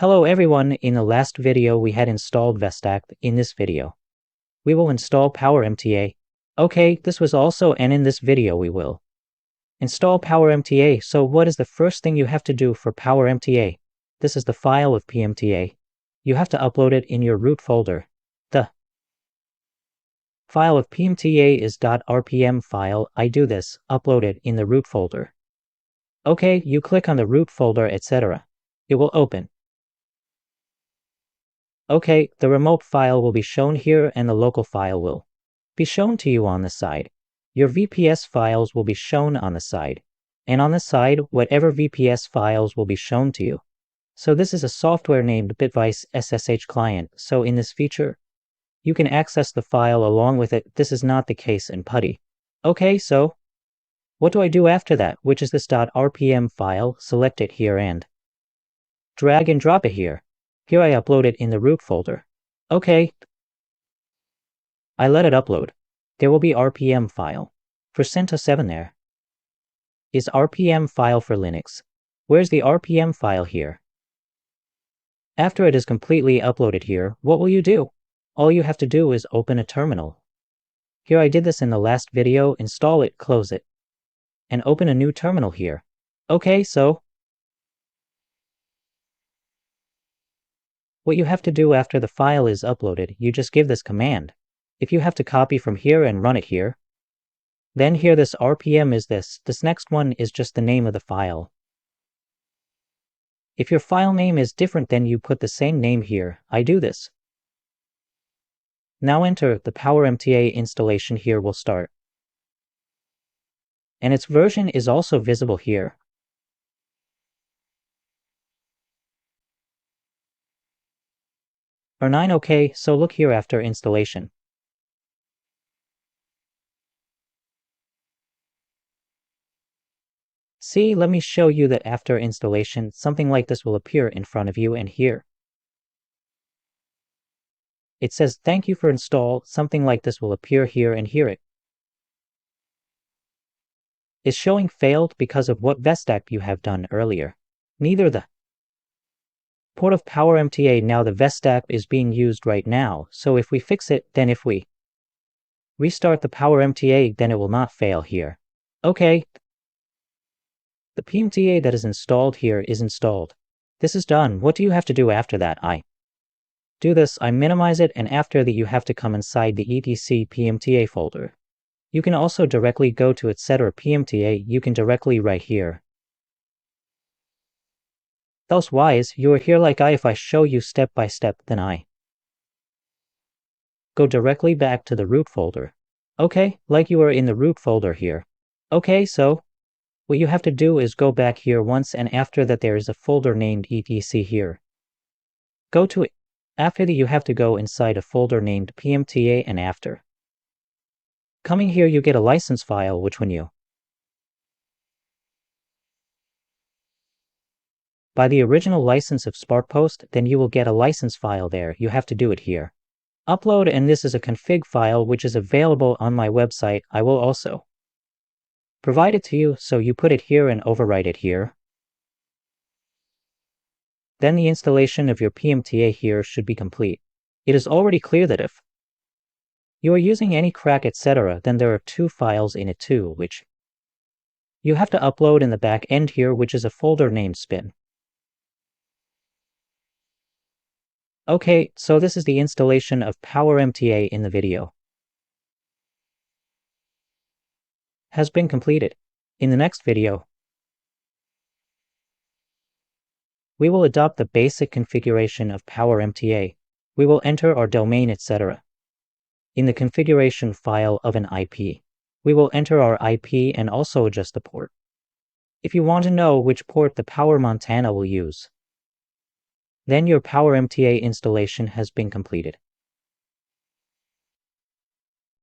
Hello everyone, in the last video we had installed Vestac. In this video, we will install PowerMTA. Okay, this was also and in this video we will install PowerMTA. So what is the first thing you have to do for PowerMTA? This is the file of PMTA. You have to upload it in your root folder. The file of PMTA is .rpm file. I do this, upload it in the root folder. Okay, you click on the root folder, etc. It will open. Okay, the remote file will be shown here and the local file will be shown to you on the side. Your VPS files will be shown on the side. And on the side, whatever VPS files will be shown to you. So this is a software named Bitvice SSH client. So in this feature, you can access the file along with it. This is not the case in PuTTY. Okay, so what do I do after that? Which is this .rpm file. Select it here and drag and drop it here. Here I upload it in the root folder. Okay. I let it upload. There will be RPM file. For CentOS 7 there is RPM file for Linux. Where's the RPM file here? After it is completely uploaded here, what will you do? All you have to do is open a terminal. Here I did this in the last video. Install it, close it, and open a new terminal here. Okay, so what you have to do after the file is uploaded, you just give this command. If you have to copy from here and run it here, then here this RPM is this. This next one is just the name of the file. If your file name is different, then you put the same name here. I do this. Now enter the PowerMTA installation here will start. And its version is also visible here. R9 OK, so look here after installation. See, let me show you that after installation, something like this will appear in front of you and here. It says, thank you for install. Something like this will appear here and here. It is showing failed because of what Vestac you have done earlier. Neither the port of PowerMTA, now the Vestac is being used right now. So if we fix it, then if we restart the PowerMTA, then it will not fail here. Okay. The PMTA that is installed here is installed. This is done. What do you have to do after that? I do this, I minimize it, and after that you have to come inside the etc PMTA folder. You can also directly go to etc PMTA. You can directly right here. Thus wise, you are here like I. If I show you step by step, then I go directly back to the root folder. Okay, like you are in the root folder here. Okay, so what you have to do is go back here once, and after that there is a folder named etc here. Go to it. After that you have to go inside a folder named PMTA, and after coming here you get a license file, which when you buy the original license of SparkPost, then you will get a license file there. You have to do it here. Upload, and this is a config file which is available on my website. I will also provide it to you, so you put it here and overwrite it here. Then the installation of your PMTA here should be complete. It is already clear that if you are using any crack, etc., then there are two files in it too, which you have to upload in the back end here, which is a folder named spin. Okay, so this is the installation of PowerMTA in the video. Has been completed. In the next video, we will adopt the basic configuration of PowerMTA. We will enter our domain, etc. in the configuration file of an IP. We will enter our IP and also adjust the port. If you want to know which port the PowerMTA will use, then your PowerMTA installation has been completed.